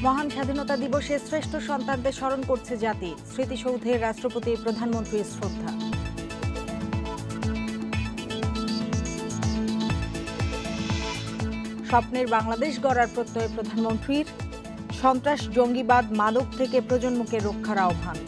মহান স্বাধীনতা দিবসে শ্রেষ্ঠ সন্তানদের স্মরণ করছে জাতি। স্মৃতিসৌধে রাষ্ট্রপতি প্রধানমন্ত্রীর শ্রদ্ধা। স্বপ্নের বাংলাদেশ গড়ার প্রত্যয় প্রধানমন্ত্রীর। সন্ত্রাস, জঙ্গিবাদ, মাদক থেকে প্রজন্মকে রক্ষার আহ্বান।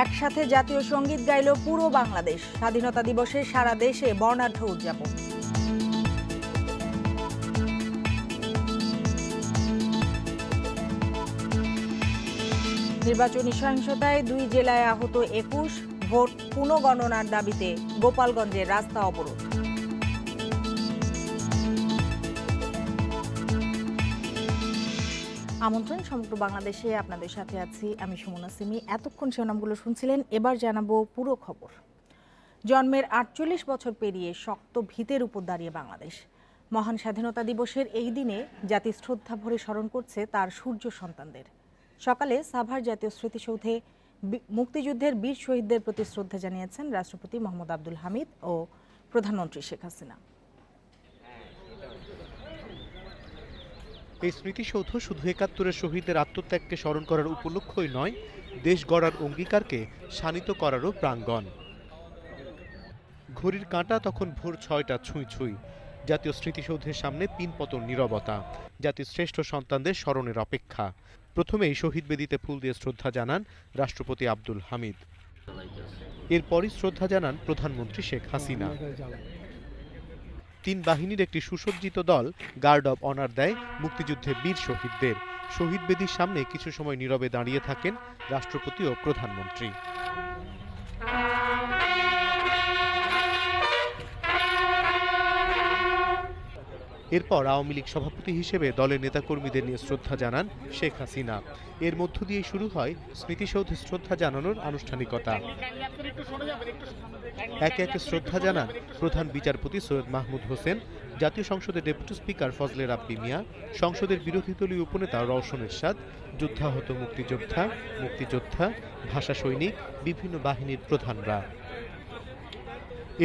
একসাথে জাতীয় সঙ্গীত গাইল পুরো বাংলাদেশ। স্বাধীনতা দিবসে সারা দেশে বর্ণাঢ্য উদযাপন। নির্বাচনী সহিংসতায় 2 জেলায় আহত 21। ভোট পুনঃগণনার দাবিতে গোপালগঞ্জে রাস্তা অবরোধ। আমন্ত্রণ সমগ্র বাংলাদেশে, আপনাদের সাথে আছি আমি সুমনা সিমি। এতক্ষণ শিরোনামগুলো শুনছিলেন, এবার জানাবো পুরো খবর। জন্মের 48 বছর পেরিয়ে শক্ত ভিতের উপর দাঁড়িয়ে বাংলাদেশ। মহান স্বাধীনতা দিবসের এই দিনে জাতি শ্রদ্ধা ভরে স্মরণ করছে তার সূর্য সন্তানদের। সকালে সাভার জাতীয় স্মৃতিসৌধে মুক্তিযুদ্ধের বীর শহীদদের প্রতি শ্রদ্ধা জানিয়েছেন রাষ্ট্রপতি মোহাম্মদ আব্দুল হামিদ ও প্রধানমন্ত্রী শেখ হাসিনা। এই স্মৃতিসৌধ শুধু ৭১-এর শহীদদের আত্মত্যাগকে স্মরণ করার উপলক্ষই নয়, দেশ গড়ার অঙ্গীকারকে শানিত করারও প্রাঙ্গণ। ঘড়ির কাঁটা তখন ভোর ৬টা ছুঁই ছুঁই। জাতীয় স্মৃতিসৌধের সামনে পিনপতন নীরবতা, জাতির শ্রেষ্ঠ সন্তানদের স্মরণের অপেক্ষা। প্রথমেই শহীদ বেদিতে ফুল দিয়ে শ্রদ্ধা জানান রাষ্ট্রপতি আব্দুল হামিদ। এরপরই শ্রদ্ধা জানান প্রধানমন্ত্রী শেখ হাসিনা। 3 বাহিনীর একটি সুসজ্জিত দল গার্ড অব অনার দেয় মুক্তিযুদ্ধের বীর শহীদদের। শহীদ বেদির সামনে কিছু সময় নীরবে দাঁড়িয়ে থাকেন রাষ্ট্রপতি ও প্রধানমন্ত্রী। এরপর আওয়ামী লীগ সভাপতি হিসেবে দলের নেতাকর্মীদের নিয়ে শ্রদ্ধা জানান শেখ হাসিনা। এর মধ্য দিয়ে শুরু হয় স্মৃতিসৌধে শ্রদ্ধা জানানোর আনুষ্ঠানিকতা। একে একে শ্রদ্ধা জানান প্রধান বিচারপতি সৈয়দ মাহমুদ হোসেন, জাতীয় সংসদের ডেপুটি স্পিকার ফজলে রাব্বি মিয়া, সংসদের বিরোধী দলীয় উপনেতা রওশন এরশাদ, যুদ্ধাহত মুক্তিযোদ্ধা, ভাষা সৈনিক, বিভিন্ন বাহিনীর প্রধানরা।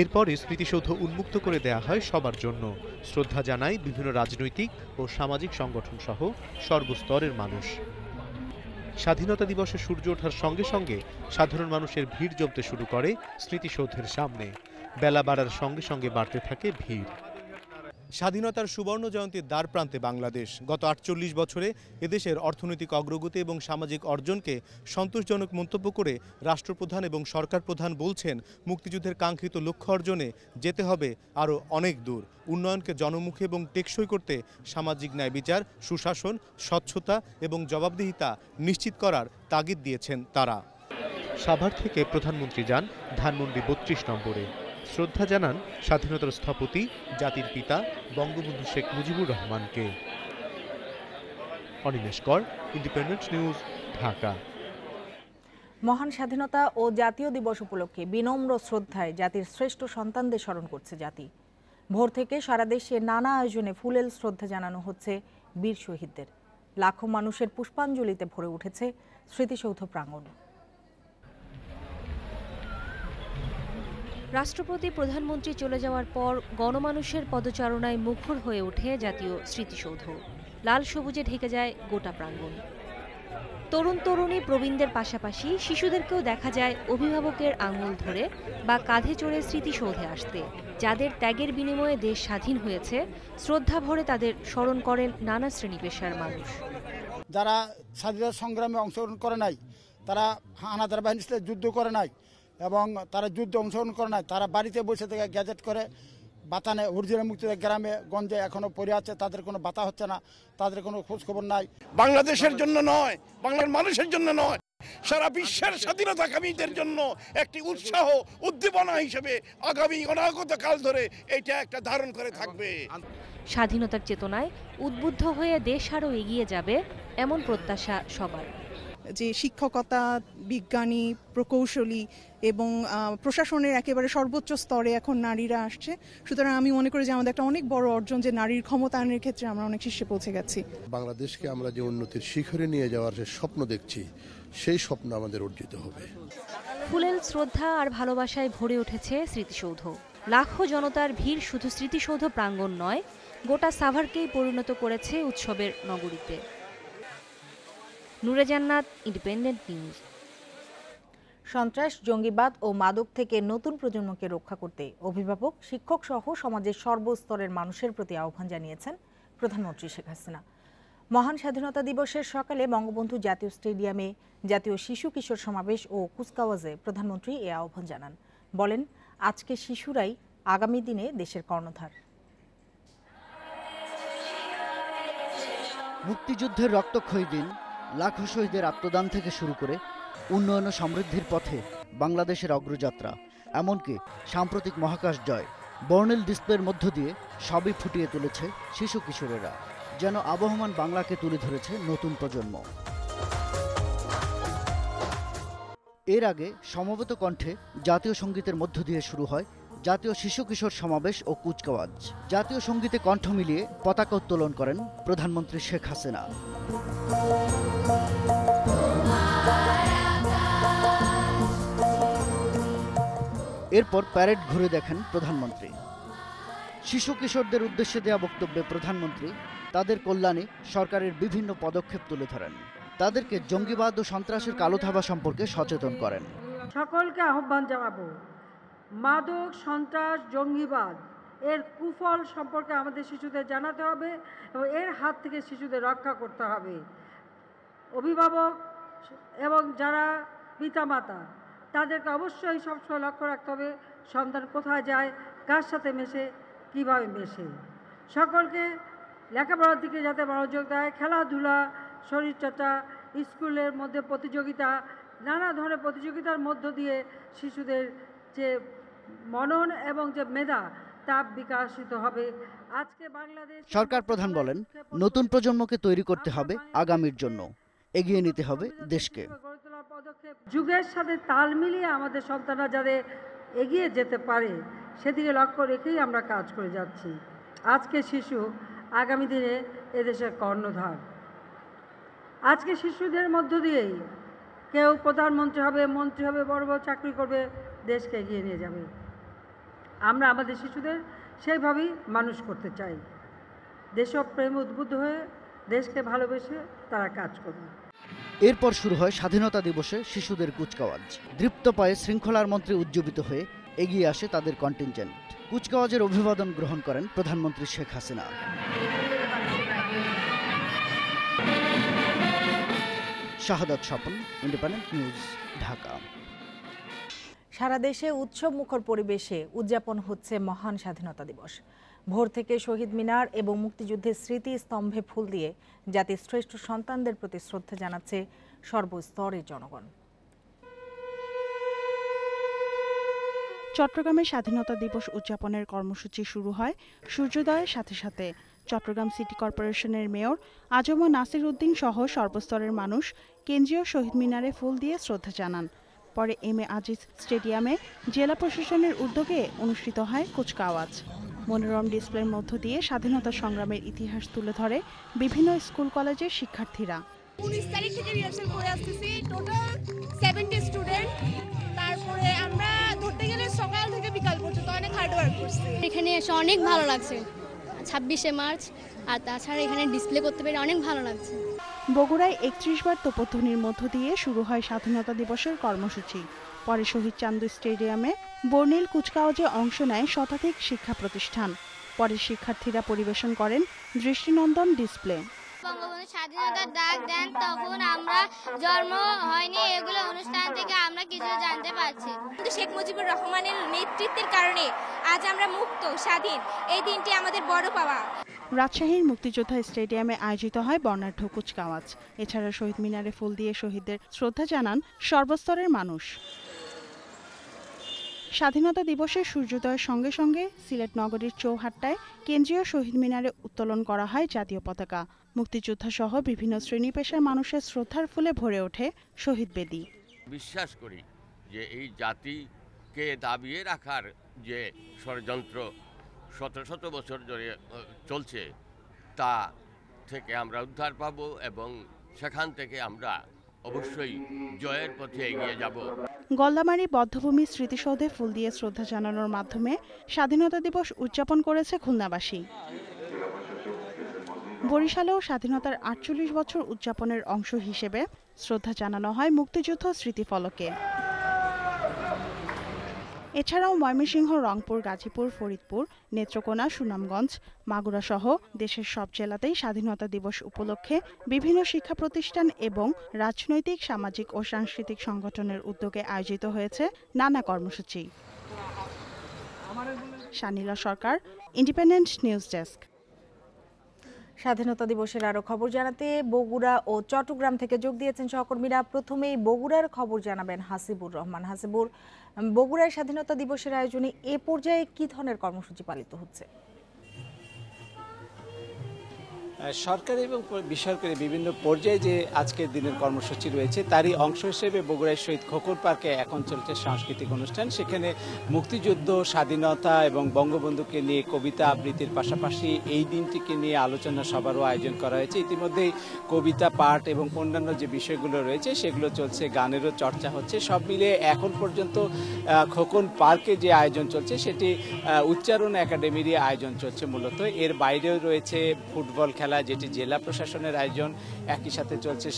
এরপরে স্মৃতিসৌধ উন্মুক্ত করে দেয়া হয় সবার জন্য। শ্রদ্ধা জানায় বিভিন্ন রাজনৈতিক ও সামাজিক সংগঠন সহ সর্বস্তরের মানুষ। স্বাধীনতা দিবসে সূর্য ওঠার সঙ্গে সঙ্গে সাধারণ মানুষের ভিড় জমতে শুরু করে স্মৃতিসৌধের সামনে। বেলা বাড়ার সঙ্গে সঙ্গে বাড়তে থাকে ভিড়। স্বাধীনতার সুবর্ণ জয়ন্তীর দ্বার প্রান্তে বাংলাদেশ। গত 48 বছরে এদেশের অর্থনৈতিক অগ্রগতি এবং সামাজিক অর্জনকে সন্তোষজনক মন্তব্য করে রাষ্ট্রপ্রধান এবং সরকার প্রধান বলছেন, মুক্তিযুদ্ধের কাঙ্ক্ষিত লক্ষ্য অর্জনে যেতে হবে আরও অনেক দূর। উন্নয়নকে জনমুখী এবং টেকসই করতে সামাজিক ন্যায় বিচার, সুশাসন, স্বচ্ছতা এবং জবাবদিহিতা নিশ্চিত করার তাগিদ দিয়েছেন তারা। সাভার থেকে প্রধানমন্ত্রী যান ধানমন্ডি 32 নম্বরে। শ্রদ্ধা জানান স্বাধীনতার স্থপতি, জাতির পিতা বঙ্গবন্ধু শেখ মুজিবুর রহমানকে। অনিমেষ কর, ইন্ডিপেন্ডেন্ট নিউজ, ঢাকা। মহান স্বাধীনতা ও জাতীয় দিবস উপলক্ষে বিনম্র শ্রদ্ধায় জাতির শ্রেষ্ঠ সন্তানদের স্মরণ করছে জাতি। ভোর থেকে সারা দেশে নানা আয়োজনে ফুলেল শ্রদ্ধা জানানো হচ্ছে বীর শহীদদের। লাখো মানুষের পুষ্পাঞ্জলিতে ভরে উঠেছে স্মৃতিসৌধ প্রাঙ্গণ। রাষ্ট্রপতি প্রধানমন্ত্রী চলে যাওয়ার পর গণমানুষের পদচারণায় মুখর হয়ে ওঠে জাতীয় স্মৃতিসৌধ। লাল সবুজে ঢেকে যায় গোটা প্রাঙ্গণ। তরুণ তরুণী প্রবীণদের পাশাপাশি শিশুদেরকেও দেখা যায় অভিভাবকের আঙুল ধরে বা কাঁধে চড়ে স্মৃতিসৌধে আসতে। যাদের ত্যাগের বিনিময়ে দেশ স্বাধীন হয়েছে, শ্রদ্ধা ভরে তাদের স্মরণ করেন নানা শ্রেণী পেশার মানুষ। যারা স্বাধীনতা সংগ্রামে অংশগ্রহণ করে নাই, তারা হানাদার বাহিনীর সাথে যুদ্ধ করে নাই এবং তারা যুদ্ধে অংশগ্রহণ করে নাই, তারা বাড়িতে বসে থেকে গ্যাজেট করে বাতানে অরিজিনাল মুক্তিযোদ্ধা গ্রামে গঞ্জে এখনো পড়ে আছে, তাদের কোনো বাতা হচ্ছে না, তাদের কোনো খোঁজ খবর নাই। বাংলাদেশের জন্য নয়, বাংলার মানুষের জন্য নয়, সারা বিশ্বের স্বাধীনতাকামীদের জন্য একটি উৎসাহ উদ্দীপনা হিসেবে আগামী অনাগত কাল ধরে এটা একটা ধারণ করে থাকবে। স্বাধীনতার চেতনায় উদ্বুদ্ধ হয়ে দেশ আরও এগিয়ে যাবে, এমন প্রত্যাশা সবার। যে শিক্ষকতা, বিজ্ঞানী, প্রকৌশলী এবং প্রশাসনের একেবারে সর্বোচ্চ স্তরে এখন নারীরা আসছে। সুতরাং আমি মনে করি যে আমাদের একটা অনেক বড় অর্জন যে নারীর ক্ষমতায়নের ক্ষেত্রে আমরা অনেক শীর্ষে পৌঁছে গেছি। বাংলাদেশকে আমরা যে উন্নতির শিখরে নিয়ে যাওয়ার যে স্বপ্ন দেখছি, সেই স্বপ্ন আমাদের অর্জিত হবে। ফুলেল শ্রদ্ধা আর ভালোবাসায় ভরে উঠেছে স্মৃতিসৌধ। লাখো জনতার ভিড় শুধু স্মৃতিসৌধ প্রাঙ্গণ নয়, গোটা সাভারকেই পরিণত করেছে উৎসবের নগরীতে। নূরে জান্নাত, ইন্ডিপেন্ডেন্ট নিউজ। সন্ত্রাস, জঙ্গিবাদ ও মাদক থেকে নতুন প্রজন্মকে রক্ষা করতে অভিভাবক, শিক্ষক সহ সমাজের সর্বস্তরের মানুষের প্রতি আহ্বান জানিয়েছেন প্রধানমন্ত্রী শেখ হাসিনা। মহান স্বাধীনতা দিবসের সকালে বঙ্গবন্ধু জাতীয় স্টেডিয়ামে জাতীয় শিশু কিশোর সমাবেশ ও কুচকাওয়াজে প্রধানমন্ত্রী এ আহ্বান জানান। বলেন, আজকে শিশুরাই আগামী দিনে দেশের কর্ণধার। মুক্তিযুদ্ধের রক্তক্ষয়ী দিন, লাখো শহীদের আত্মদান থেকে শুরু করে উন্নয়ন ও সমৃদ্ধির পথে বাংলাদেশের অগ্রযাত্রা, এমনকি সাম্প্রতিক মহাকাশ জয়, বর্ণিল ডিসপ্লের মধ্য দিয়ে সবই ফুটিয়ে তুলেছে শিশু কিশোরেরা। যেন আবহমান বাংলাকে তুলে ধরেছে নতুন প্রজন্ম। এর আগে সমবেত কণ্ঠে জাতীয় সঙ্গীতের মধ্য দিয়ে শুরু হয় জাতীয় শিশু কিশোর সমাবেশ ও কুচকাওয়াজ। জাতীয় সঙ্গীতে কণ্ঠ মিলিয়ে পতাকা উত্তোলন করেন প্রধানমন্ত্রী শেখ হাসিনা। এরপর প্যারেড ঘুরে দেখেন প্রধানমন্ত্রী। শিশু কিশোরদের উদ্দেশ্যে দেয়া বক্তব্যে প্রধানমন্ত্রী তাদের কল্যাণে সরকারের বিভিন্ন পদক্ষেপ তুলে ধরেন। তাদেরকে জঙ্গিবাদ ও সন্ত্রাসের কালো থাবা সম্পর্কে সচেতন করেন। সকলকে আহ্বান জানাবো, মাদক, সন্ত্রাস, জঙ্গিবাদ এর কুফল সম্পর্কে আমাদের শিশুদের জানাতে হবে এবং এর হাত থেকে শিশুদের রক্ষা করতে হবে। অভিভাবক এবং যারা পিতামাতা তাদেরকে অবশ্যই সবসময় লক্ষ্য রাখতে হবে সন্তান কোথায় যায়, কার সাথে মেশে, কিভাবে মেশে। সকলকে লেখাপড়ার দিকে যাতে মনোযোগ দেয়, খেলাধুলা, শরীরচর্চা, স্কুলের মধ্যে প্রতিযোগিতা, নানা ধরনের প্রতিযোগিতার মধ্য দিয়ে শিশুদের যে মনন এবং যে মেধা তা বিকশিত হবে। আজকে বাংলাদেশ সরকার প্রধান বলেন, নতুন প্রজন্মকে তৈরি করতে হবে আগামীর জন্য, এগিয়ে নিতে হবে দেশকে। যুগের সাথে তাল মিলিয়ে আমাদের সন্তানরা যাতে এগিয়ে যেতে পারে সেদিকে লক্ষ্য রেখেই আমরা কাজ করে যাচ্ছি। আজকে শিশু আগামী দিনে এদেশের কর্ণধার। আজকে শিশুদের মধ্য দিয়েই কেউ প্রধানমন্ত্রী হবে, মন্ত্রী হবে, বড় বড় চাকরি করবে, দেশকে এগিয়ে নিয়ে যাবে। আমরা আমাদের শিশুদের সেইভাবেই মানুষ করতে চাই। দেশপ্রেম উদ্বুদ্ধ হয়ে দেশকে ভালোবেসে তারা কাজ করবে। এরপর শুরু হয় স্বাধীনতা দিবসে শিশুদের কুচকাওয়াজ। দৃপ্ত পায়ে শৃঙ্খলার মন্ত্রে উজ্জীবিত হয়ে এগিয়ে আসে তাদের কন্টিনজেন্ট। কুচকাওয়াজের অভিবাদন গ্রহণ করেন প্রধানমন্ত্রী শেখ হাসিনা। শাহাদাত স্বপন, ইন্ডিপেন্ডেন্ট নিউজ, ঢাকা। সারা দেশে উৎসব মুখর পরিবেশে উদযাপন হচ্ছে মহান স্বাধীনতা দিবস। ভোর থেকে শহীদ মিনার এবং মুক্তিযুদ্ধের স্মৃতি স্তম্ভে ফুল দিয়ে জাতির শ্রেষ্ঠ সন্তানদের প্রতি শ্রদ্ধা জানাচ্ছে সর্বস্তরের জনগণ। চট্টগ্রামে স্বাধীনতা দিবস উদযাপনের কর্মসূচি শুরু হয় সূর্যোদয়ের সাথে সাথে। চট্টগ্রাম সিটি কর্পোরেশনের মেয়র আজম নাসির উদ্দিন সহ সর্বস্তরের মানুষ কেন্দ্রীয় শহীদ মিনারে ফুল দিয়ে শ্রদ্ধা জানান। পরে এম এ আজিজ স্টেডিয়ামে জেলা প্রশাসনের উদ্যোগে অনুষ্ঠিত হয় কুচকাওয়াজ। মনোরম ডিসপ্লের মধ্য দিয়ে স্বাধীনতা সংগ্রামের ইতিহাস তুলে ধরে বিভিন্ন স্কুল কলেজের শিক্ষার্থীরা। 19 তারিখ থেকে রিহার্সাল করে আসতেছি, টোটাল 70 স্টুডেন্ট। তারপরে আমরা ধরতে গেলে সকাল থেকে বিকাল পর্যন্ত অনেক হার্ড ওয়ার্ক করছি। এখানে এসে অনেক ভালো লাগছে। 26শে মার্চ আর তাছাড়া এখানে ডিসপ্লে করতে পেরে অনেক ভালো লাগছে। বগুড়ায় 31 বার তোপধ্বনির মধ্য দিয়ে শুরু হয় স্বাধীনতা দিবসের কর্মসূচি। পরে শহীদ চান্দু স্টেডিয়ামে বর্ণিল কুচকাওয়াজে অংশ নেয় শতাধিক শিক্ষা প্রতিষ্ঠান। পরে শিক্ষার্থীরা পরিবেশন করেন দৃষ্টিনন্দন ডিসপ্লে। বঙ্গবন্ধু স্বাধীনতার ডাক দেন, তখন আমরা জন্ম হয়নি, এগুলো অনুষ্ঠান থেকে আমরা কিছু জানতে পারছি। কিন্তু শেখ মুজিবুর রহমানের নেতৃত্বের কারণে আজ আমরা মুক্ত, স্বাধীন। এই দিনটি আমাদের বড় পাওয়া। রাজশাহীর মুক্তিযোদ্ধা স্টেডিয়ামে আয়োজিত হয় বর্ণাঢ্য কুচকাওয়াজ। এছাড়া শহীদ মিনারে ফুল দিয়ে শহীদদের শ্রদ্ধা জানান সর্বস্তরের মানুষ। স্বাধীনতা দিবসে সূর্যোদয়ের সঙ্গে সঙ্গে সিলেট নগরীর চৌহাট্টায় কেন্দ্রীয় শহীদ মিনারে উত্তোলন করা হয় জাতীয় পতাকা। মুক্তিযোদ্ধা সহ বিভিন্ন শ্রেণী পেশার মানুষের শ্রদ্ধার ফুলে ভরে ওঠে শহীদ বেদি। বিশ্বাস করি যে এই জাতিকে দাবিয়ে রাখার যে ষড়যন্ত্র শত শত বছর ধরে চলছে তা থেকে আমরা উদ্ধার পাব এবং সেখান থেকে আমরা অবশ্যই জয়ের পথে এগিয়ে যাব। গল্লামারী বধ্যভূমি স্মৃতিসৌধে ফুল দিয়ে শ্রদ্ধা জানানোর মাধ্যমে স্বাধীনতা দিবস উদযাপন করেছে খুলনাবাসী। বরিশালেও স্বাধীনতার ৪৮ বছর উদযাপনের অংশ হিসেবে শ্রদ্ধা জানানো হয় মুক্তিযুদ্ধ স্মৃতিফলকে। এছাড়াও ময়মনসিংহ, রংপুর, গাজীপুর, ফরিদপুর, নেত্রকোনা, সুনামগঞ্জ, মাগুরা সহ দেশের সব জেলাতেই স্বাধীনতা দিবস উপলক্ষে বিভিন্ন শিক্ষা প্রতিষ্ঠান এবং রাজনৈতিক, সামাজিক ও সাংস্কৃতিক সংগঠনের উদ্যোগে আয়োজিত হয়েছে নানা কর্মসূচি। শানিলা সরকার, ইন্ডিপেন্ডেন্ট নিউজ ডেস্ক। স্বাধীনতা দিবসের আরো খবর জানাতে বগুড়া ও চট্টগ্রাম থেকে যোগ দিয়েছেন সহকর্মীরা। প্রথমেই বগুড়ার খবর জানাবেন হাসিবুর রহমান। হাসিবুর, বগুড়ায় স্বাধীনতা দিবসের আয়োজনে এ পর্যায়ে কি ধরনের কর্মসূচি পালিত হচ্ছে? সরকারি এবং বেসরকারি বিভিন্ন পর্যায়ে যে আজকের দিনের কর্মসূচি রয়েছে তারই অংশ হিসেবে বগুড়ার শহীদ খোকন পার্কে এখন চলছে সাংস্কৃতিক অনুষ্ঠান। সেখানে মুক্তিযুদ্ধ, স্বাধীনতা এবং বঙ্গবন্ধুকে নিয়ে কবিতা আবৃত্তির পাশাপাশি এই দিনটিকে নিয়ে আলোচনা সভারও আয়োজন করা হয়েছে। ইতিমধ্যেই কবিতা পাঠ এবং অন্যান্য যে বিষয়গুলো রয়েছে সেগুলো চলছে, গানেরও চর্চা হচ্ছে। সব মিলিয়ে এখন পর্যন্ত খোকন পার্কে যে আয়োজন চলছে সেটি উচ্চারণ একাডেমিরই আয়োজন চলছে মূলত। এর বাইরেও রয়েছে ফুটবল খেলা, যেটি জেলা প্রশাসনের আয়োজন। একই সাথে চলছে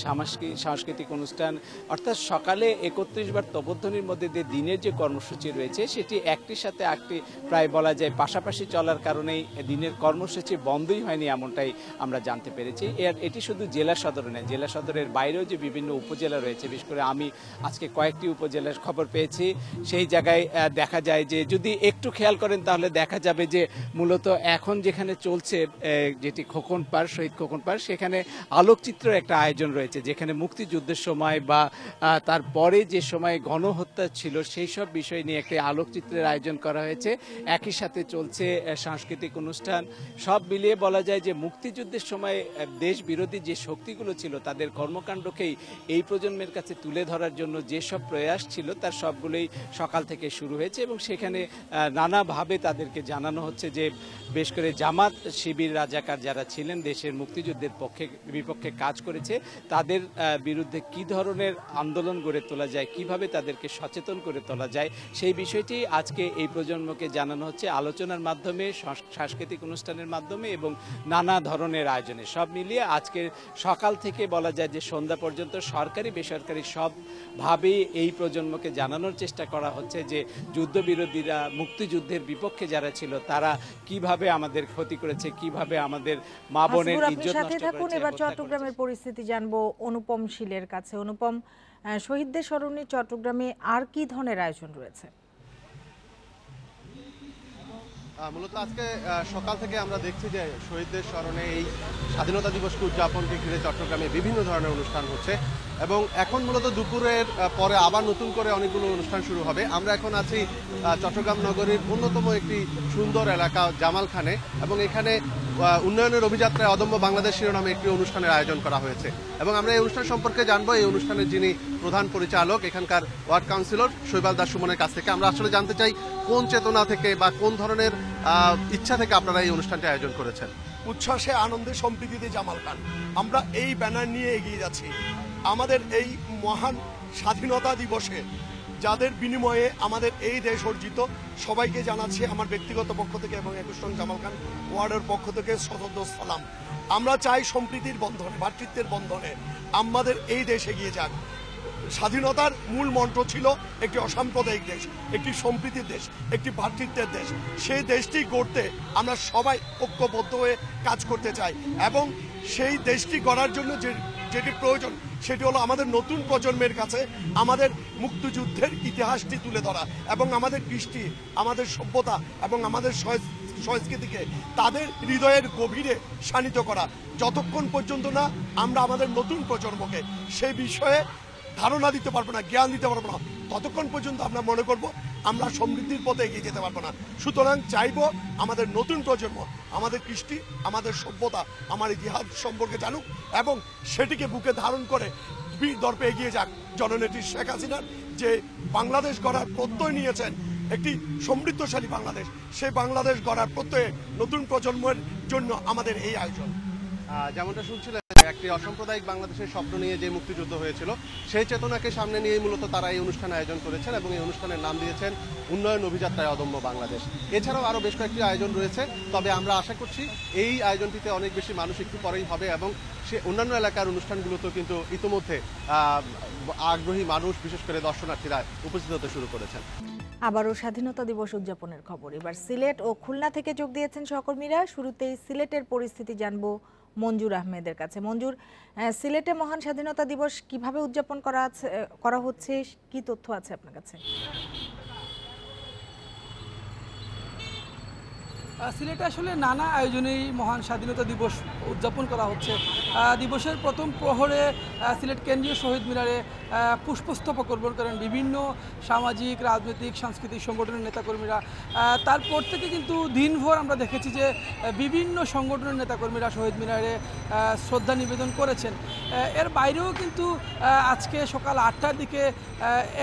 সাংস্কৃতিক অনুষ্ঠান, অর্থাৎ সকালে ৩১ বার তপধ্বনির মধ্যে যে দিনের যে কর্মসূচি রয়েছে সেটি একটির সাথে একটি প্রায় বলা যায় পাশাপাশি চলার কারণেই দিনের কর্মসূচি বন্ধই হয়নি, এমনটাই আমরা জানতে পেরেছি। এটি শুধু জেলা সদরে নয়, জেলা সদরের বাইরেও যে বিভিন্ন উপজেলা রয়েছে, বিশেষ করে আমি আজকে কয়েকটি উপজেলার খবর পেয়েছি, সেই জায়গায় দেখা যায় যে যদি একটু খেয়াল করেন তাহলে দেখা যাবে যে মূলত এখন যেখানে চলছে যেটি খোকন পার্ক, শহীদ খোকন পার্ক, সেখানে আলোকচিত্রের একটা আয়োজন রয়েছে, যেখানে মুক্তিযুদ্ধের সময় বা তারপরে যে সময় গণহত্যা ছিল সেই সব বিষয় নিয়ে একটি আলোকচিত্রের আয়োজন করা হয়েছে। একই সাথে চলছে সাংস্কৃতিক অনুষ্ঠান। সব মিলিয়ে বলা যায় যে মুক্তিযুদ্ধের সময় দেশ বিরোধী যে শক্তিগুলো ছিল তাদের কর্মকাণ্ডকেই এই প্রজন্মের কাছে তুলে ধরার জন্য যেসব প্রয়াস ছিল তার সবগুলোই সকাল থেকে শুরু হয়েছে এবং সেখানে নানাভাবে তাদেরকে জানানো হচ্ছে যে বেশ করে জামাত শিবির রাজাকার যারা ছিলেন, দেশের মুক্তিযুদ্ধের বিপক্ষে কাজ করেছে, তাদের বিরুদ্ধে কি ধরনের আন্দোলন গড়ে তোলা যায়, কিভাবে তাদেরকে সচেতন করে তোলা যায়, সেই বিষয়টি আজকে এই প্রজন্মকে জানানো হচ্ছে আলোচনার মাধ্যমে, সাংস্কৃতিক অনুষ্ঠানের মাধ্যমে এবং নানা ধরনের আয়োজনে। সব মিলিয়ে আজকের সকাল থেকে বলা যায় যে সন্ধ্যা পর্যন্ত সরকারি বেসরকারি সবভাবেই এই প্রজন্মকে জানানোর চেষ্টা করা হচ্ছে যে যুদ্ধবিরোধীরা, মুক্তিযুদ্ধের বিপক্ষে যারা ছিল তারা কিভাবে আমাদের ক্ষতি করেছে, কিভাবে আমাদের মা বোনের ইজ্জত নষ্ট করেছে। এবার চট্টগ্রামের পরিস্থিতি জানবো অনুপম শীলের কাছে। অনুপম, শহীদদের স্মরণে চট্টগ্রামে আর কি ধরনের আয়োজন রয়েছে? মূলত আজকে সকাল থেকে আমরা দেখছি যে শহীদদের স্মরণে এই স্বাধীনতা দিবসকে উদযাপনকে ঘিরে চট্টগ্রামে বিভিন্ন ধরনের অনুষ্ঠান হচ্ছে এবং এখন মূলত দুপুরের পরে আবার নতুন করে অনেকগুলো অনুষ্ঠান শুরু হবে। আমরা এখন আছি চট্টগ্রাম নগরীর অন্যতম একটি সুন্দর এলাকা জামালখানে এবং এখানে উন্নয়নের অভিযাত্রায় অদম্য বাংলাদেশ শিরোনামে একটি অনুষ্ঠানের আয়োজন করা হয়েছে এবং আমরা এই অনুষ্ঠান সম্পর্কে জানবো এই অনুষ্ঠানের যিনি প্রধান পরিচালক, এখানকার ওয়ার্ড কাউন্সিলর শৈবাল দাস সুমনের কাছ থেকে। আমরা আসলে জানতে চাই কোন চেতনা থেকে বা কোন ধরনের ইচ্ছা থেকে আপনারা এই অনুষ্ঠানটি আয়োজন করেছেন? উচ্ছ্বাসে, আনন্দে, সম্প্রীতিতে জামালখান, আমরা এই ব্যানার নিয়ে এগিয়ে যাচ্ছি। আমাদের এই মহান স্বাধীনতা দিবসে যাদের বিনিময়ে আমাদের এই দেশ অর্জিত, সবাইকে জানাচ্ছি আমার ব্যক্তিগত পক্ষ থেকে এবং 21 নং জামালখান ওয়ার্ডের পক্ষ থেকে সশস্ত্র সালাম। আমরা চাই সম্প্রীতির বন্ধনে, ভ্রাতৃত্বের বন্ধনে আমাদের এই দেশ এগিয়ে যাক। স্বাধীনতার মূল মন্ত্র ছিল একটি অসাম্প্রদায়িক দেশ, একটি সম্প্রীতির দেশ, একটি ভ্রাতৃত্বের দেশ। সেই দেশটি গড়তে আমরা সবাই ঐক্যবদ্ধ হয়ে কাজ করতে চাই এবং সেই দেশটি গড়ার জন্য যেটি প্রয়োজন সেটি হলো আমাদের নতুন প্রজন্মের কাছে আমাদের মুক্তিযুদ্ধের ইতিহাসটি তুলে ধরা এবং আমাদের কৃষ্টি, আমাদের সভ্যতা এবং আমাদের সংস্কৃতিকে তাদের হৃদয়ের গভীরে শানিত করা। যতক্ষণ পর্যন্ত না আমরা আমাদের নতুন প্রজন্মকে সেই বিষয়ে ধারণা দিতে পারবো না, জ্ঞান দিতে পারবো না, ততক্ষণ পর্যন্ত আমরা মনে করব আমরা সমৃদ্ধির পথে এগিয়ে যেতে পারবো না। সুতরাং চাইবো আমাদের নতুন প্রজন্ম আমাদের কৃষ্টি, আমাদের সভ্যতা, আমার ইতিহাস সম্পর্কে জানুক এবং সেটিকে বুকে ধারণ করে বীর দর্পে এগিয়ে যাক। জননেত্রী শেখ হাসিনার যে বাংলাদেশ গড়ার প্রত্যয় নিয়েছেন, একটি সমৃদ্ধশালী বাংলাদেশ, সেই বাংলাদেশ গড়ার প্রত্যয়ে নতুন প্রজন্মের জন্য আমাদের এই আয়োজন। যেমনটা শুনছিলেন, একটি অসাম্প্রদায়িক বাংলাদেশের স্বপ্ন নিয়ে যে মুক্তিযুদ্ধ হয়েছিল সেই চেতনাকে সামনে নিয়েই মূলত তারা এই অনুষ্ঠান আয়োজন করেছেন এবং এই অনুষ্ঠানের নাম দিয়েছেন উন্নয়ন অভিযাত্রায় অদম্য বাংলাদেশ। এছাড়াও আরও বেশ কয়েকটি আয়োজন রয়েছে, তবে আমরা আশা করছি এই আয়োজনটিতে অনেক বেশি মানুষ একটু পরেই হবে এবং সে অন্যান্য এলাকার অনুষ্ঠানগুলোতেও কিন্তু ইতিমধ্যে আগ্রহী মানুষ, বিশেষ করে দর্শনার্থীরা উপস্থিত হতে শুরু করেছেন। আবারও স্বাধীনতা দিবস উদযাপনের খবর। এবার সিলেট ও খুলনা থেকে যোগ দিয়েছেন সহকর্মীরা। শুরুতেই সিলেটের পরিস্থিতি জানবো মঞ্জুর আহমেদের কাছে। মঞ্জুর, সিলেটে মহান স্বাধীনতা দিবস কিভাবে উদযাপন করা হচ্ছে, কি তথ্য আছে আপনার কাছে? সিলেটে আসলে নানা আয়োজনেই মহান স্বাধীনতা দিবস উদযাপন করা হচ্ছে। দিবসের প্রথম প্রহরে সিলেট কেন্দ্রীয় শহীদ মিনারে পুষ্পস্তবক অর্পণ করেন বিভিন্ন সামাজিক, রাজনৈতিক, সাংস্কৃতিক সংগঠনের নেতাকর্মীরা। তারপর থেকে কিন্তু দিনভর আমরা দেখেছি যে বিভিন্ন সংগঠনের নেতাকর্মীরা শহীদ মিনারে শ্রদ্ধা নিবেদন করেছেন। এর বাইরেও কিন্তু আজকে সকাল 8টার দিকে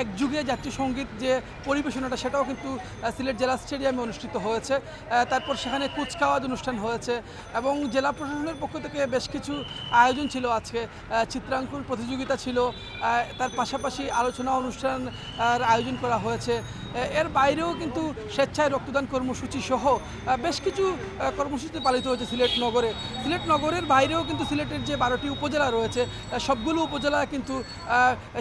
একযুগে জাতীয় সঙ্গীত যে পরিবেশনাটা, সেটাও কিন্তু সিলেট জেলা স্টেডিয়ামে অনুষ্ঠিত হয়েছে। তারপর সেখানে কুচকাওয়াজ অনুষ্ঠান হয়েছে এবং জেলা প্রশাসনের পক্ষ থেকে বেশ কিছু আয়োজন ছিল। আজকে চিত্রাঙ্কন প্রতিযোগিতা ছিল, তার পাশাপাশি আলোচনা অনুষ্ঠান আয়োজন করা হয়েছে। এর বাইরেও কিন্তু স্বেচ্ছায় রক্তদান কর্মসূচি সহ বেশ কিছু কর্মসূচি পালিত হয়েছে সিলেট নগরে। সিলেট নগরের বাইরেও কিন্তু সিলেটের যে 12টি উপজেলা রয়েছে, সবগুলো উপজেলা কিন্তু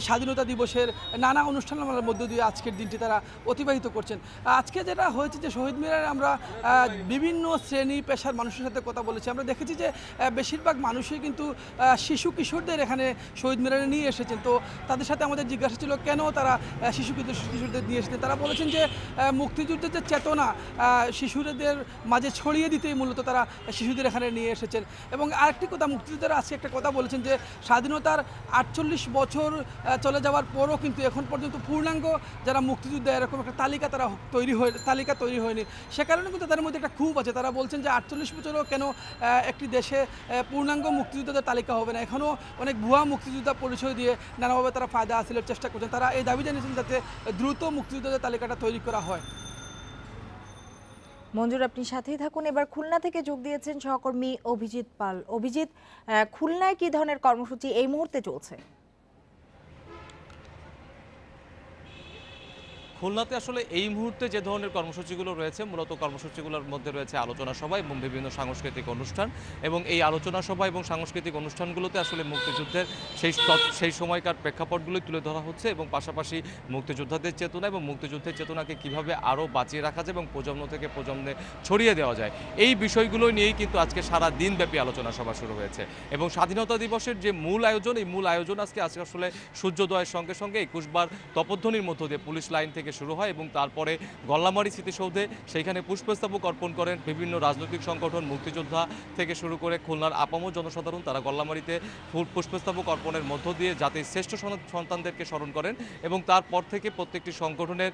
স্বাধীনতা দিবসের নানা অনুষ্ঠানের মধ্য দিয়ে আজকের দিনটি তারা অতিবাহিত করছেন। আজকে যেটা হয়েছে যে শহীদ মিনারে আমরা বিভিন্ন শ্রেণী পেশার মানুষের সাথে কথা বলেছি। আমরা দেখেছি যে বেশিরভাগ মানুষই কিন্তু শিশু কিশোরদের এখানে শহীদ মিনারে নিয়ে এসেছেন। তো তাদের সাথে আমাদের জিজ্ঞাসা ছিল কেন তারা শিশু কিশোরদের নিয়ে এসেছেন। তারা বলেছেন যে মুক্তিযুদ্ধের যে চেতনা শিশুদের মাঝে ছড়িয়ে দিতেই মূলত তারা শিশুদের এখানে নিয়ে এসেছেন। এবং আরেকটি কথা, মুক্তিযুদ্ধের আজকে একটা কথা বলেছেন যে স্বাধীনতার 48 বছর চলে যাওয়ার পরও কিন্তু এখন পর্যন্ত পূর্ণাঙ্গ যারা মুক্তিযুদ্ধে এরকম একটা তালিকা তৈরি হয়নি। সে কারণে কিন্তু তাদের মধ্যে একটা ক্ষোভ আছে। তারা বলছেন যে 48 বছরও কেন একটি দেশে পূর্ণাঙ্গ মুক্তিযোদ্ধাদের তালিকা হবে না, এখনও অনেক ভুয়া মুক্তিযোদ্ধা পরিচয় দিয়ে নানাভাবে তারা ফায়দা হাসিলের চেষ্টা করছেন। তারা এই দাবি জানিয়েছেন যাতে দ্রুত মুক্তিযোদ্ধাদের তালিকাটা তৈরি করা হয়। মঞ্জুর, আপনি সাথেই থাকুন। এবার খুলনা থেকে যোগ দিয়েছেন সহকর্মী অভিজিৎ পাল। অভিজিৎ, খুলনায় কি ধরনের কর্মসূচি এই মুহূর্তে চলছে? খুলনাতে আসলে এই মুহূর্তে যে ধরনের কর্মসূচিগুলো রয়েছে, মূলত কর্মসূচিগুলোর মধ্যে রয়েছে আলোচনা সভা এবং বিভিন্ন সাংস্কৃতিক অনুষ্ঠান। এবং এই আলোচনা সভা এবং সাংস্কৃতিক অনুষ্ঠানগুলোতে আসলে মুক্তিযুদ্ধের সেই সময়কার প্রেক্ষাপটগুলোই তুলে ধরা হচ্ছে এবং পাশাপাশি মুক্তিযোদ্ধাদের চেতনা এবং মুক্তিযুদ্ধের চেতনাকে কিভাবে আরও বাঁচিয়ে রাখা যায় এবং প্রজন্ম থেকে প্রজন্মে ছড়িয়ে দেওয়া যায়, এই বিষয়গুলো নিয়েই কিন্তু আজকে সারা দিনব্যাপী আলোচনা সভা শুরু হয়েছে। এবং স্বাধীনতা দিবসের যে মূল আয়োজন, এই মূল আয়োজন আজকে আসলে সূর্যোদয়ের সঙ্গে সঙ্গে 21 বার তপধ্বনির মধ্য দিয়ে পুলিশ লাইন থেকে শুরু হয় এবং তারপরে গল্লামারী স্মৃতিসৌধে সেইখানে পুষ্পস্তবক অর্পণ করেন বিভিন্ন রাজনৈতিক সংগঠন, মুক্তিযোদ্ধা থেকে শুরু করে খুলনার আপামর জনসাধারণ। তারা গল্লামারীতে পুষ্পস্তবক অর্পণের মধ্য দিয়ে জাতির শ্রেষ্ঠ সন্তানদেরকে স্মরণ করেন এবং তারপর থেকে প্রত্যেকটি সংগঠনের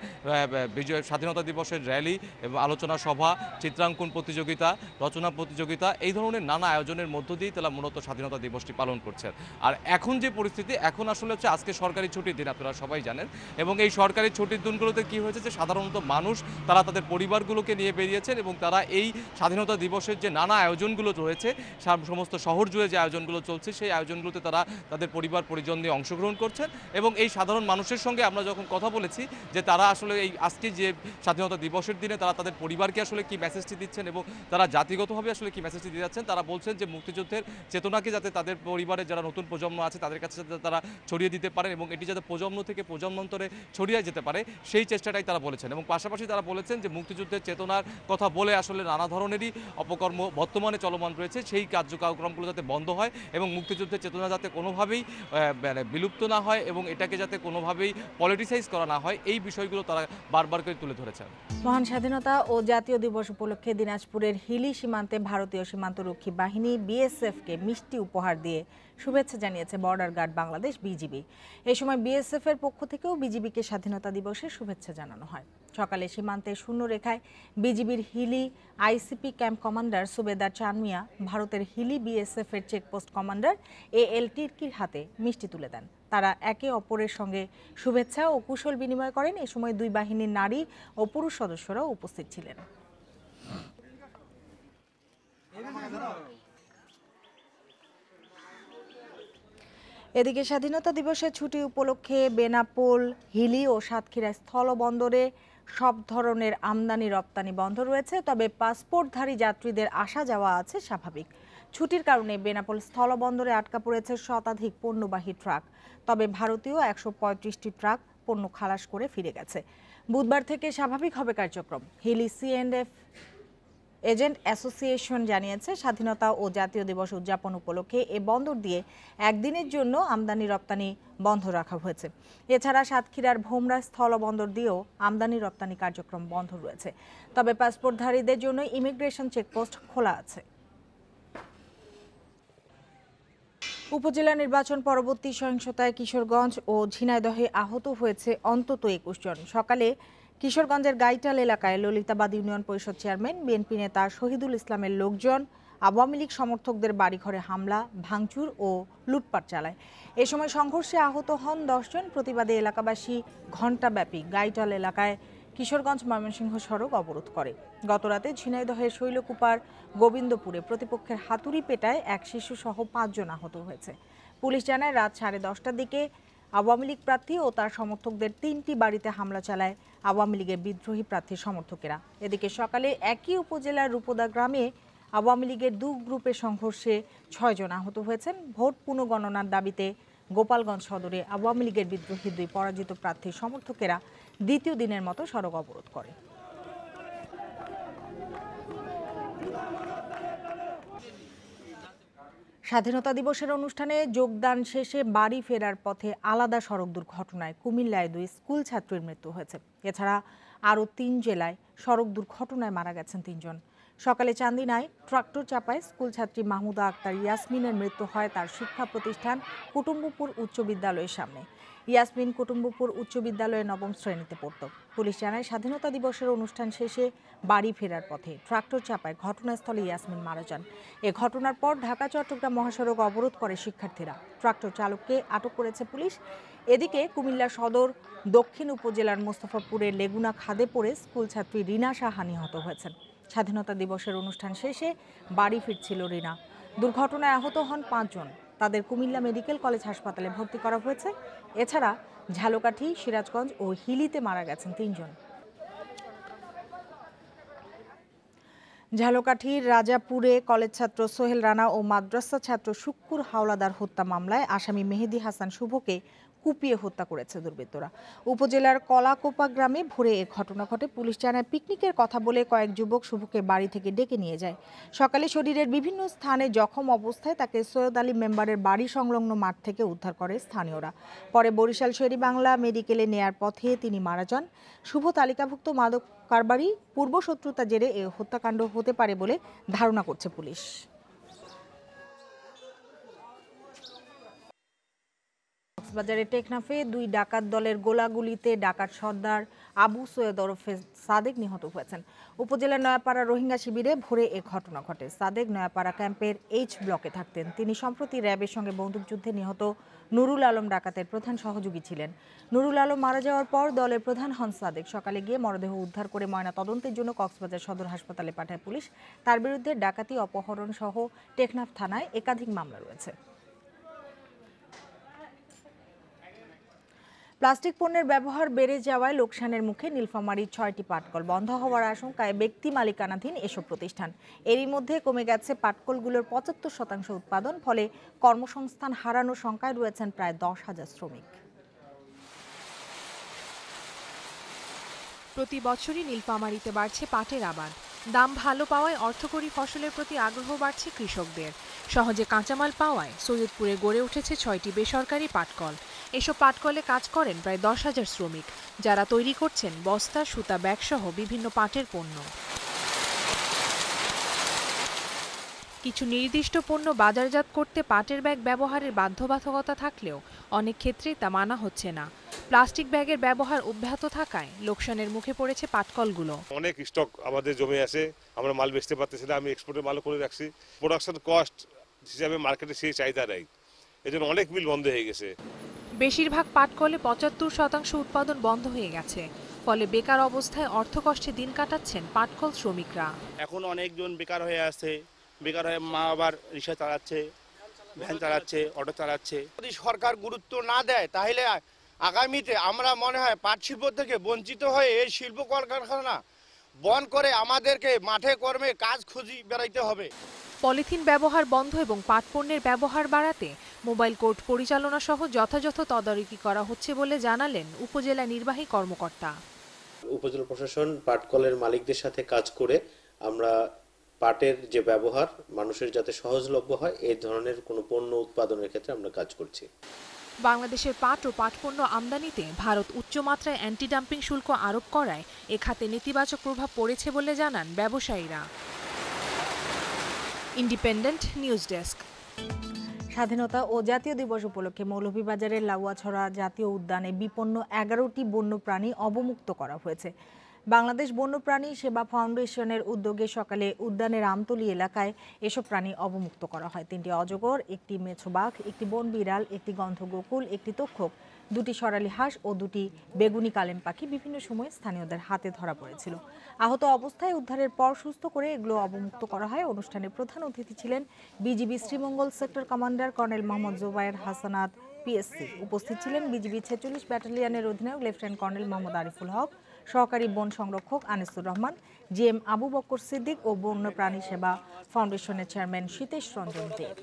স্বাধীনতা দিবসের র্যালি এবং আলোচনা সভা, চিত্রাঙ্কন প্রতিযোগিতা, রচনা প্রতিযোগিতা, এই ধরনের নানা আয়োজনের মধ্য দিয়েই তারা মূলত স্বাধীনতা দিবসটি পালন করছেন। আর এখন যে পরিস্থিতি, এখন আসলে হচ্ছে আজকে সরকারি ছুটির দিন, আপনারা সবাই জানেন। এবং এই সরকারি ছুটির দিনগুলোতে কি হয়েছে যে সাধারণত মানুষ তারা তাদের পরিবারগুলোকে নিয়ে বেরিয়েছেন এবং তারা এই স্বাধীনতা দিবসের যে নানা আয়োজনগুলো রয়েছে, সমস্ত শহর জুড়ে যে আয়োজনগুলো চলছে, সেই আয়োজনগুলোতে তারা তাদের পরিবার পরিজন নিয়ে অংশগ্রহণ করছেন। এবং এই সাধারণ মানুষের সঙ্গে আমরা যখন কথা বলেছি যে তারা আসলে এই আজকে যে স্বাধীনতা দিবসের দিনে তারা তাদের পরিবারকে আসলে কি মেসেজটি দিচ্ছেন এবং তারা জাতিগতভাবে আসলে কি মেসেজটি দিয়ে যাচ্ছেন, তারা বলছেন যে মুক্তিযুদ্ধের চেতনাকে যাতে তাদের পরিবারের যারা নতুন প্রজন্ম আছে তাদের কাছে যাতে তারা ছড়িয়ে দিতে পারেন এবং এটি যাতে প্রজন্ম থেকে প্রজন্মান্তরে ছড়িয়ে যেতে পারে, সেই চেষ্টাটাই তারা বলেছেন। এবং পাশাপাশি তারা বলেছেন যে মুক্তিযুদ্ধের চেতনার কথা বলে আসলে নানা ধরনেরই অপকর্ম বর্তমানে চলমান রয়েছে, সেই কার্যক্রমগুলো যাতে বন্ধ হয় এবং মুক্তিযুদ্ধের চেতনা যাতে কোনোভাবেই বিলুপ্ত না হয় এবং এটাকে যাতে কোনোভাবেই পলিটিসাইজ করা না হয়, এই বিষয়গুলো তারা বারবার করে তুলে ধরেছেন। মহান স্বাধীনতা ও জাতীয় দিবস উপলক্ষে দিনাজপুরের হিলি সীমান্তে ভারতীয় সীমান্তরক্ষী বাহিনী BSF-কে মিষ্টি উপহার দিয়ে শুভেচ্ছা জানিয়েছে বর্ডার গার্ড বাংলাদেশ বিজিবি। এই সময় বিএসএফ এর পক্ষ থেকেও বিজিবিকে স্বাধীনতা দিবসের শুভেচ্ছা জানানো হয়। সকালে সীমান্তে শূন্য রেখায় বিজিবির হিলি আইসিপি ক্যাম্প কমান্ডার সুবেদার চানমিয়া ভারতের হিলি বিএসএফ এর চেকপোস্ট কমান্ডার এএল টির্কির হাতে মিষ্টি তুলে দেন। তারা একে অপরের সঙ্গে শুভেচ্ছা ও কুশল বিনিময় করেন। এ সময় দুই বাহিনীর নারী ও পুরুষ সদস্যরাও উপস্থিত ছিলেন। এদিকে স্বাধীনতা দিবসের ছুটি উপলক্ষে বেনাপোল, হিলি ও সাতক্ষীরা স্থলবন্দরে সব ধরনের আমদানি রপ্তানি বন্ধ রয়েছে, তবে পাসপোর্টধারী যাত্রীদের আসা যাওয়া আছে স্বাভাবিক। ছুটির কারণে বেনাপোল স্থলবন্দরে আটকা পড়েছে শতাধিক পণ্যবাহী ট্রাক, তবে ভারতীয় ১৩৫টি ট্রাক পণ্য খালাস করে ফিরে গেছে। বুধবার থেকে স্বাভাবিক হবে কার্যক্রম। হিলি C&F এজেন্ট অ্যাসোসিয়েশন জানিয়েছে, স্বাধীনতা ও জাতীয় দিবস উদযাপন উপলক্ষে এ বন্দর দিয়ে একদিনের জন্য আমদানি রপ্তানি বন্ধ রাখা হয়েছে। এছাড়া সাতক্ষীরার ভোমরা স্থলবন্দর দিয়েও আমদানি রপ্তানি কার্যক্রম বন্ধ রয়েছে, তবে পাসপোর্টধারীদের জন্য ইমিগ্রেশন চেকপোস্ট খোলা আছে। উপজেলা নির্বাচন পরবর্তী সহিংসতায় কিশোরগঞ্জ ও ঝিনাইদহে আহত হয়েছে অন্তত ২১ জন। সকালে কিশোরগঞ্জের গাইটাল এলাকায় ললিতাবাদ ইউনিয়ন পরিষদ চেয়ারম্যান, বিএনপি নেতা শহীদুল ইসলামের লোকজন আওয়ামী লীগ সমর্থকদের বাড়িঘরে হামলা, ভাঙচুর ও লুটপাট চালায়। এ সময় সংঘর্ষে আহত হন ১০ জন। প্রতিবাদে এলাকাবাসী ঘণ্টাব্যাপী গাইটাল এলাকায় কিশোরগঞ্জ ময়মনসিংহ সড়ক অবরোধ করে। গতরাতে ঝিনাইদহের শৈলকুপার গোবিন্দপুরে প্রতিপক্ষের হাতুড়ি পেটায় এক শিশুসহ ৫ জন আহত হয়েছে। পুলিশ জানায়, রাত 10:30টার দিকে আওয়ামী লীগ প্রার্থী ও তার সমর্থকদের ৩টি বাড়িতে হামলা চালায় আওয়ামী লীগের বিদ্রোহী প্রার্থীর সমর্থকেরা। এদিকে সকালে একই উপজেলার রূপদা গ্রামে আওয়ামী লীগের ২ গ্রুপের সংঘর্ষে ৬ জন আহত হয়েছেন। ভোট পুনঃগণনার দাবিতে গোপালগঞ্জ সদরে আওয়ামী লীগের বিদ্রোহী ২ পরাজিত প্রার্থীর সমর্থকেরা দ্বিতীয় দিনের মতো সড়ক অবরোধ করে। স্বাধীনতা দিবসের অনুষ্ঠানে যোগদান শেষে বাড়ি ফেরার পথে আলাদা সড়ক দুর্ঘটনায় কুমিল্লায় 2 স্কুল ছাত্রীর মৃত্যু হয়েছে। এছাড়া আরও 3 জেলায় সড়ক দুর্ঘটনায় মারা গেছেন 3 জন। সকালে চান্দিনায় ট্রাক্টর চাপায় স্কুল ছাত্রী মাহমুদা আক্তার ইয়াসমিনের মৃত্যু হয় তার শিক্ষা প্রতিষ্ঠান কুটুম্বপুর উচ্চ বিদ্যালয়ের সামনে। ইয়াসমিন কুটুম্বপুর উচ্চ বিদ্যালয়ে 9ম শ্রেণীতে পড়ত। পুলিশ জানায়, স্বাধীনতা দিবসের অনুষ্ঠান শেষে বাড়ি ফেরার পথে ট্রাক্টর চাপায় ঘটনাস্থলে ইয়াসমিন মারা যান। এ ঘটনার পর ঢাকা চট্টগ্রাম মহাসড়ক অবরোধ করে শিক্ষার্থীরা। ট্রাক্টর চালককে আটক করেছে পুলিশ। এদিকে কুমিল্লা সদর দক্ষিণ উপজেলার মোস্তফাপুরের লেগুনা খাদে পড়ে স্কুল ছাত্রী রিনা সাহা নিহত হয়েছেন। স্বাধীনতা দিবসের অনুষ্ঠান শেষে বাড়ি ফিরছিল রিনা। দুর্ঘটনায় আহত হন 5 জন। তাদের কুমিল্লা মেডিকেল কলেজ হাসপাতালে ভর্তি করা হয়েছে। এছাড়া ঝালকাঠি, সিরাজগঞ্জ ও হিলিতে মারা গেছেন 3 জন। ঝালকাঠির রাজাপুরে কলেজ ছাত্র সোহেল রানা ও মাদ্রাসা ছাত্র শুক্কুর হাওলাদার হত্যা মামলায় আসামি মেহেদি হাসান শুভকে কুপিয়ে হত্যা করেছে দুর্বৃত্তরা। উপজেলার কলাকোপা গ্রামে ভোরে এ ঘটনা ঘটে। পুলিশ জানায়, পিকনিকের কথা বলে কয়েক যুবক শুভকে বাড়ি থেকে ডেকে নিয়ে যায়। সকালে শরীরের বিভিন্ন স্থানে জখম অবস্থায় তাকে সৈয়দ আলী মেম্বারের বাড়ি সংলগ্ন মাঠ থেকে উদ্ধার করে স্থানীয়রা। পরে বরিশাল শেরি বাংলা মেডিকেলে নেয়ার পথে তিনি মারা যান। শুভ তালিকাভুক্ত মাদক কারবারি, পূর্বশত্রুতা জেরে এ হত্যাকাণ্ড হতে পারে বলে ধারণা করছে পুলিশ। কক্সবাজারের টেকনাফে 2 ডাকাত দলের গোলাগুলিতে ডাকাত সর্দার আবু সৈয়দ ওরফে সাদেক নিহত হয়েছেন। উপজেলার নয়াপাড়া রোহিঙ্গা শিবিরে ভোরে এ ঘটনা ঘটে। সাদেক নয়াপাড়া ক্যাম্পের H ব্লকে থাকতেন। তিনি সম্প্রতি র্যাবের সঙ্গে বন্দুকযুদ্ধে নিহত নুরুল আলম ডাকাতের প্রধান সহযোগী ছিলেন। নুরুল আলম মারা যাওয়ার পর দলের প্রধান হন সাদেক। সকালে গিয়ে মরদেহ উদ্ধার করে ময়না তদন্তের জন্য কক্সবাজার সদর হাসপাতালে পাঠায় পুলিশ। তার বিরুদ্ধে ডাকাতি, অপহরণ সহ টেকনাফ থানায় একাধিক মামলা রয়েছে। প্লাস্টিক পণ্যের ব্যবহার বেড়ে যাওয়ায় লোকসানের মুখে নীলফামারীর 6টি পাটকল। বন্ধ হওয়ার আশঙ্কায় ব্যক্তি মালিকানাধীন এসব প্রতিষ্ঠান। এরই মধ্যে কমে গেছে পাটকলগুলোর 75% উৎপাদন। ফলে কর্মসংস্থান হারানোর শঙ্কায় রয়েছেন প্রায় 10,000 শ্রমিক। প্রতি বছরই নীলফামারীতে বাড়ছে পাটের আবাদ। দাম ভালো পাওয়ায় অর্থকরী ফসলের প্রতি আগ্রহ বাড়ছে কৃষকদের। সহজে কাঁচামাল পাওয়ায় সৈয়দপুরে গড়ে উঠেছে 6টি বেসরকারি পাটকল। এসব পাটকলে কাজ করেন প্রায় 10,000 শ্রমিক, যারা তৈরি করছেন বস্তা, সুতা, ব্যাগ সহ বিভিন্ন পাটের পণ্য। কিছু নির্দিষ্ট পণ্য বাজারজাত করতে পাটের ব্যাগ ব্যবহারের বাধ্যবাধকতা থাকলেও অনেক ক্ষেত্রেই তা মানা হচ্ছে না। প্লাস্টিক ব্যাগের ব্যবহার অব্যাহত থাকায় লোকসানের মুখে পড়েছে পাটকলগুলো। অনেক স্টক আমাদের জমে আছে, আমরা মাল বেচতে পারতেছি না। আমি এক্সপোর্টের মাল করে রাখছি, প্রোডাকশন কস্ট হিসাবে মার্কেটে সেই চাহিদা নেই, এজন্য অনেক মিল বন্ধ হয়ে গেছে। বেশিরভাগ পাটকলে ৭৫% উৎপাদন বন্ধ হয়ে গেছে, ফলে বেকার অবস্থায় অর্থকষ্টে দিন কাটাচ্ছেন পাটকল শ্রমিকরা। এখন অনেকজন বেকার হয়ে আছে, বেকার হয়ে মা আবার রিক্সা চালাচ্ছে, ভ্যান চালাচ্ছে, অটো চালাচ্ছে। যদি সরকার গুরুত্ব না দেয় তাহলে আগামীতে আমরা মনে হয় পাট শিল্প থেকে বঞ্চিত হয়ে এই শিল্প কলকারখানা বন্ধ করে আমাদেরকে মাঠে কর্মে কাজ খুঁজি বেড়াইতে হবে। পলিথিন ব্যবহার বন্ধ এবং পাট পণ্যের ব্যবহার বাড়াতে মোবাইল কোর্ট পরিচালনা সহ যথাযথ তদারকি করা হচ্ছে বলে জানালেন উপজেলা নির্বাহী কর্মকর্তা। উপজেলা প্রশাসন পাটকলের মালিকদের সাথে কাজ করে আমরা পাটের যে ব্যবহার মানুষের যাতে সহজলভ্য হয় এই ধরনের কোনো পণ্য উৎপাদনের ক্ষেত্রে আমরা কাজ করছি। বাংলাদেশের পাট ও পাটপণ্য আমদানিতে ভারত উচ্চমাত্রায় অ্যান্টি ডাম্পিং শুল্ক আরোপ করায় এ খাতে নেতিবাচক প্রভাব পড়েছে বলে জানান ব্যবসায়ীরা। Independent news desk. স্বাধীনতা ও জাতীয় দিবস উপলক্ষে মৌলভীবাজারের লাউয়াছড়া জাতীয় উদ্যানে বিপন্ন 11টি বন্যপ্রাণী অবমুক্ত করা হয়েছে। বাংলাদেশ বন্যপ্রাণী সেবা ফাউন্ডেশনের উদ্যোগে সকালে উদ্যানের আমতলী এলাকায় এসব প্রাণী অবমুক্ত করা হয়। 3টি অজগর, 1টি মেছোবাঘ, 1টি বন বিড়াল, 1টি গন্ধগোকুল, 1টি তক্ষক, 2টি সরালি হাঁস ও 2টি বেগুনি কালেম পাখি বিভিন্ন সময়ে স্থানীয়দের হাতে ধরা পড়েছিল। আহত অবস্থায় উদ্ধারের পর সুস্থ করে এগুলো অবমুক্ত করা হয়। অনুষ্ঠানে প্রধান অতিথি ছিলেন BGB Sreemangal sector commander colonel Mohammad Zobayer Hasanat PSC. উপস্থিত ছিলেন বিজিবি 46 ব্যাটালিয়নের অধিনায়ক লেফটেন্যান্ট কর্নেল মোহাম্মদ আরিফুল হক, সহকারী বন সংরক্ষক আনিসুর রহমান, জিএম আবু বকর সিদ্দিক ও বন্যপ্রাণী সেবা ফাউন্ডেশনের চেয়ারম্যান সীতেশ রঞ্জন দেব।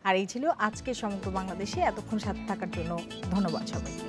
আর এই ছিল আজকে সমগ্র বাংলাদেশে। এতক্ষণ সাথে থাকার জন্য ধন্যবাদ সবাইকে।